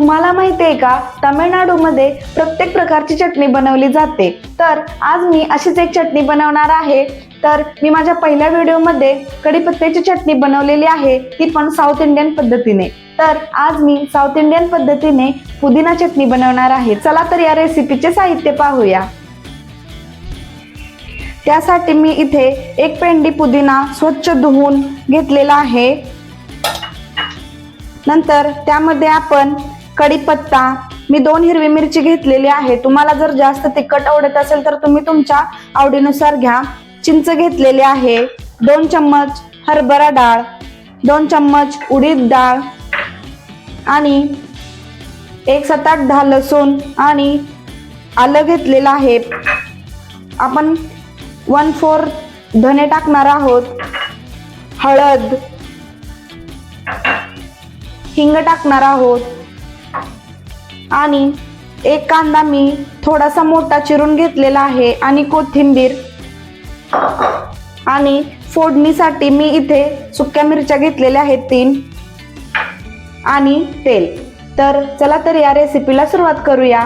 तुम्हाला माहिती आहे का, तामिळनाडूमध्ये प्रत्येक प्रकारची चटणी बनवली जाते. तर आज मी अशीच एक चटणी बनवणार आहे. तर मी माझ्या पहिल्या व्हिडिओमध्ये कढीपत्त्याची चटणी बनवलेली आहे, ती पण साऊथ इंडियन पद्धतीने. तर आज मी साऊथ इंडियन पद्धतीने पुदिना चटणी बनवणार आहे. चला तर या रेसिपीचे साहित्य पाहूया. त्यासाठी मी इथे एक पेंडी पुदिना स्वच्छ धुवून घेतलेला आहे. नंतर त्यामध्ये आपण कढीपत्ता, मी 2 हिरवी मिरची घेतलेली आहे. तुम्हाला जर जास्त तिखट आवडत असेल तर तुम्ही तुमच्या आवडीनुसार घ्या. चिंच घेतलेली आहे, 2 चम्मच हरभरा डाळ, 2 चम्मच उडीद डाळ आणि 1 7-8 लसूण आणि आलं घेतलेलं आहे. आपण 1/4 धने टाकणार आहोत. हळद, हिंग टाकणार आहोत आणि एक कांदा मी थोडासा मोठा चिरून घेतलेला आहे आणि कोथिंबीर. आणि फोडणीसाठी मी इथे सुक्या मिरच्या घेतलेल्या आहेत 3 आणि तेल. तर चला तर या रेसिपीला सुरुवात करूया.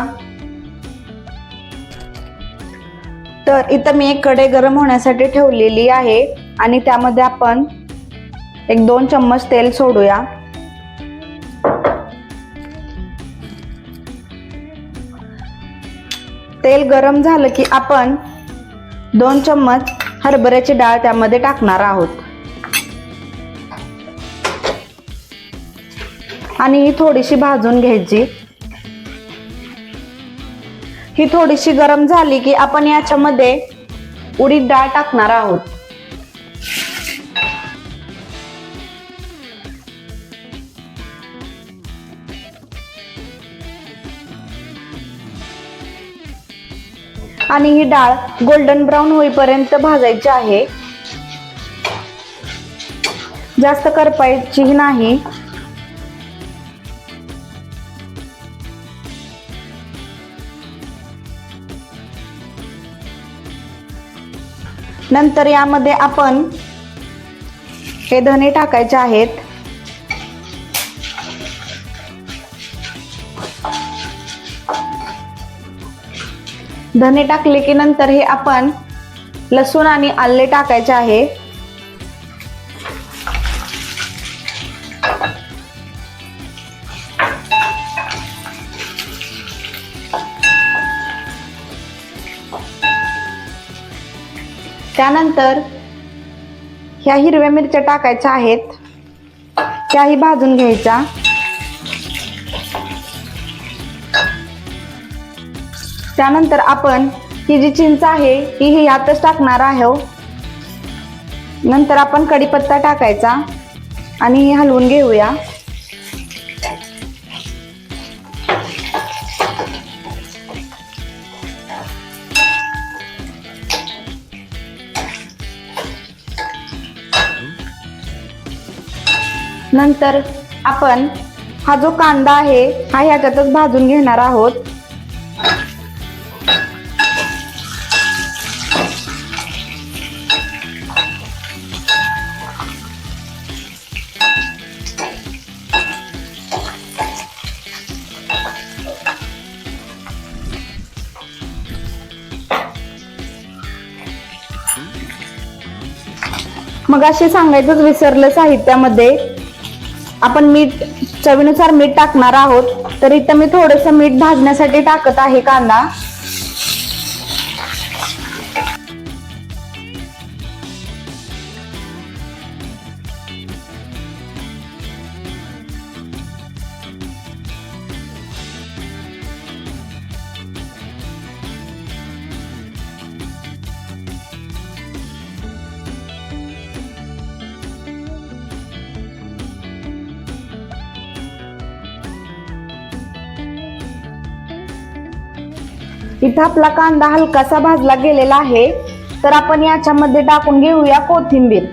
तर इथं मी एक कढई गरम होण्यासाठी ठेवलेली आहे आणि त्यामध्ये आपण 1-2 चम्मच तेल सोडूया. तेल गरम झालं की आपण 2 चम्मच हरभऱ्याची डाळ त्यामध्ये टाकणार आहोत आणि ही थोडीशी भाजून घ्यायची. ही थोडीशी गरम झाली की आपण याच्यामध्ये उडीद डाळ टाकणार आहोत. आणि ही डाळ गोल्डन ब्राऊन होईपर्यंत भाजायची आहे, जास्त करपायची नाही. नंतर यामध्ये आपण हे धने टाकायचे आहेत. धने टाकले की नंतर हे आपण लसूण आणि आले टाकायचे आहे. त्यानंतर ह्या हिरव्या मिरच्या टाकायच्या आहेत, त्याही भाजून घ्यायच्या. त्यानंतर आपण ही जी चिंच आहे ही यातच टाकणार आहोत. नंतर आपण कढीपत्ता टाकायचा आणि हे हलवून घेऊया. नंतर आपण हा जो कांदा आहे हा ह्याच्यातच भाजून घेणार आहोत. मग असे सांगायचंच विसरलं, साहित्यामध्ये आपण मीठ, चवीनुसार मीठ टाकणार आहोत. तर इथं मी थोडंसं मीठ भाजण्यासाठी टाकत आहे कांदा. इथं आपला कांदा हलकासा भाजला गेलेला आहे. तर आपण याच्यामध्ये टाकून घेऊया कोथिंबीर.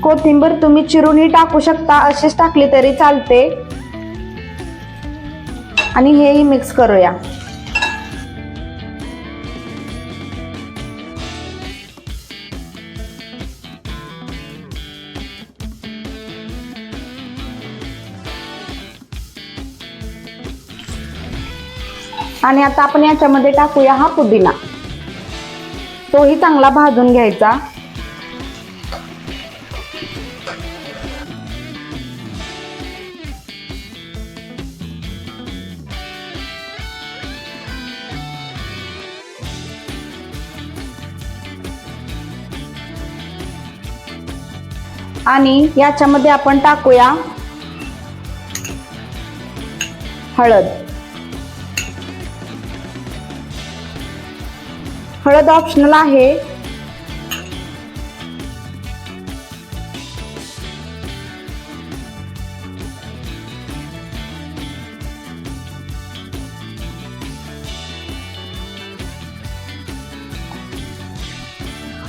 कोथिंबीर तुम्ही चिरूनही टाकू शकता, अशीच टाकली तरी चालते. आणि हेही मिक्स करूया. आणि आता आपण याच्यामध्ये टाकूया हा पुदिना, तोही चांगला भाजून घ्यायचा. आणि याच्यामध्ये आपण टाकूया हळद. हळद ऑप्शनल आहे.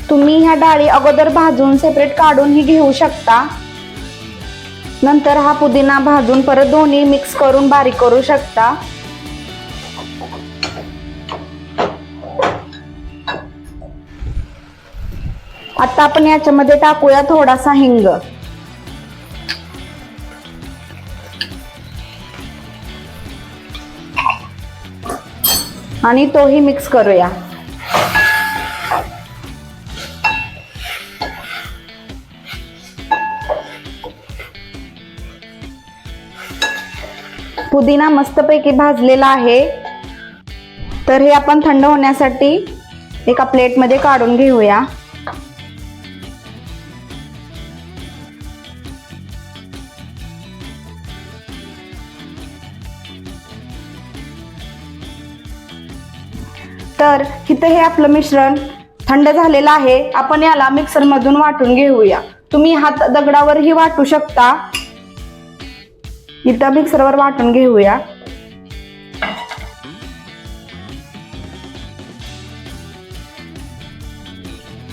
तुम्ही ह्या डाळी अगोदर भाजून सेपरेट काढूनही घेऊ शकता. नंतर हा पुदिना भाजून परत दोन्ही मिक्स करून बारीक करू शकता. आता आपण याच्यामध्ये टाकूया थोडासा हिंग. आणि तोही मिक्स करूया. पुदिना मस्तपैकी भाजलेला आहे. तर हे आपण थंड होण्यासाठी एका प्लेटमध्ये काढून घेऊया. तर इथे हे आपलं मिश्रण थंड झालेलं आहे. आपण याला मिक्सर मधून वाटून घेऊया. तुम्ही हात दगडावरही वाटू शकता. इथं मिक्सरवर वाटून घेऊया.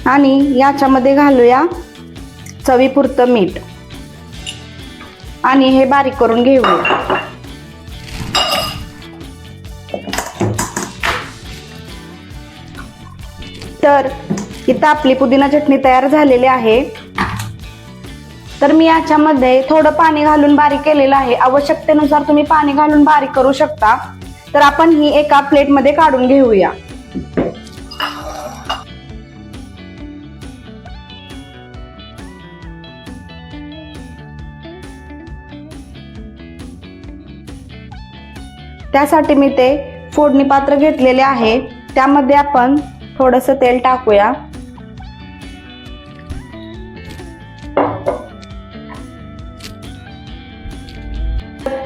आणि याच्यामध्ये घालूया चवीपुरतं मीठ आणि हे बारीक करून घेऊया. तर इथं आपली पुदिना चटणी तयार झालेली आहे. तर मी याच्यामध्ये थोडं पाणी घालून बारीक केलेलं आहे. आवश्यकतेनुसार तुम्ही पाणी घालून बारीक करू शकता. तर आपण ही एका प्लेटमध्ये काढून घेऊया. त्यासाठी मी ते फोडणी पात्र घेतलेले आहे. त्यामध्ये आपण थोडंसं तेल टाकूया.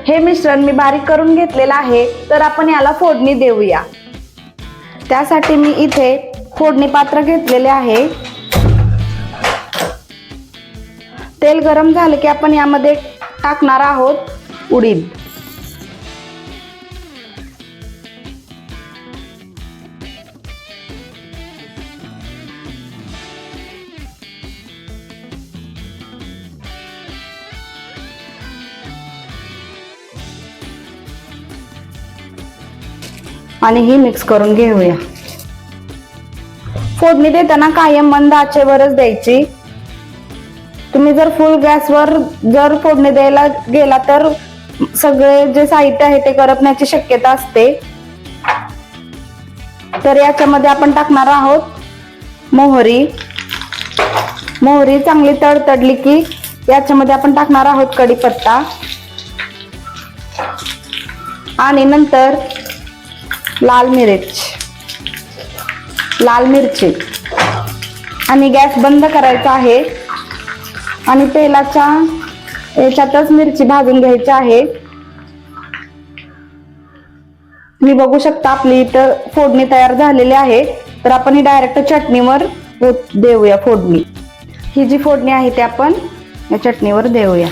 हे मिश्रण मी बारीक करून घेतलेलं आहे. तर आपण याला फोडणी देऊया. त्यासाठी मी इथे फोडणी पात्र घेतलेले आहे. तेल गरम झालं की आपण यामध्ये टाकणार आहोत उडीद. आणि ही मिक्स करून घेऊया. फोडणी देताना कायम मंद आचेवरच द्यायची. तुम्ही जर फुल गॅसवर जर फोडणी द्यायला गेला तर सगळे जे साहित्य आहे ते करपण्याची शक्यता असते. तर याच्यामध्ये आपण टाकणार आहोत मोहरी. मोहरी चांगली तडतडली की याच्यामध्ये आपण टाकणार आहोत कढीपत्ता आणि नंतर लाल मिरची आणि गॅस बंद करायचा आहे. आणि तेलाच्या याच्यातच मिरची भाजून घ्यायची आहे. तुम्ही बघू शकता आपली इथं फोडणी तयार झालेली आहे. तर आपण ही डायरेक्ट चटणीवर देऊया फोडणी. ही जी फोडणी आहे ती आपण या चटणीवर देऊया.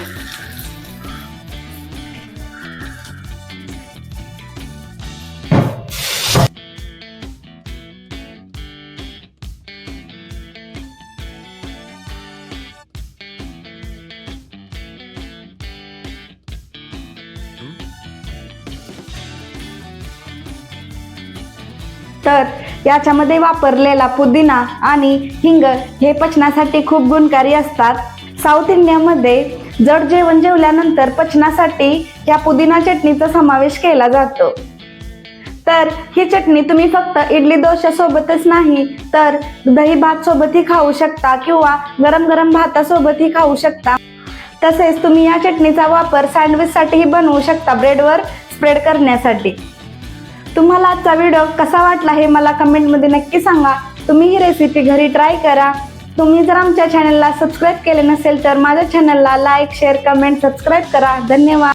तर याच्यामध्ये वापरलेला पुदिना आणि हिंग हे पचनासाठी खूप गुणकारी असतात. साऊथ इंडियामध्ये जड जेवण जेवल्यानंतर पचनासाठी या पुदिना चटणीचा समावेश केला जातो. तर ही चटणी तुम्ही फक्त इडली डोसा सोबतच नाही तर दही भात सोबतही खाऊ शकता किंवा गरम गरम भातासोबतही खाऊ शकता. तसेच तुम्ही या चटणीचा वापर सँडविच साठीही बनवू शकता, ब्रेडवर स्प्रेड करण्यासाठी. तुम्हाला आजचा व्हिडिओ कसा वाटला हे मला कमेंटमध्ये नक्की सांगा. तुम्ही ही रेसिपी घरी ट्राय करा. तुम्ही जर आमच्या चॅनलला सबस्क्राईब केले नसेल तर माझ्या चॅनलला लाईक, शेअर, कमेंट, सबस्क्राईब करा. धन्यवाद.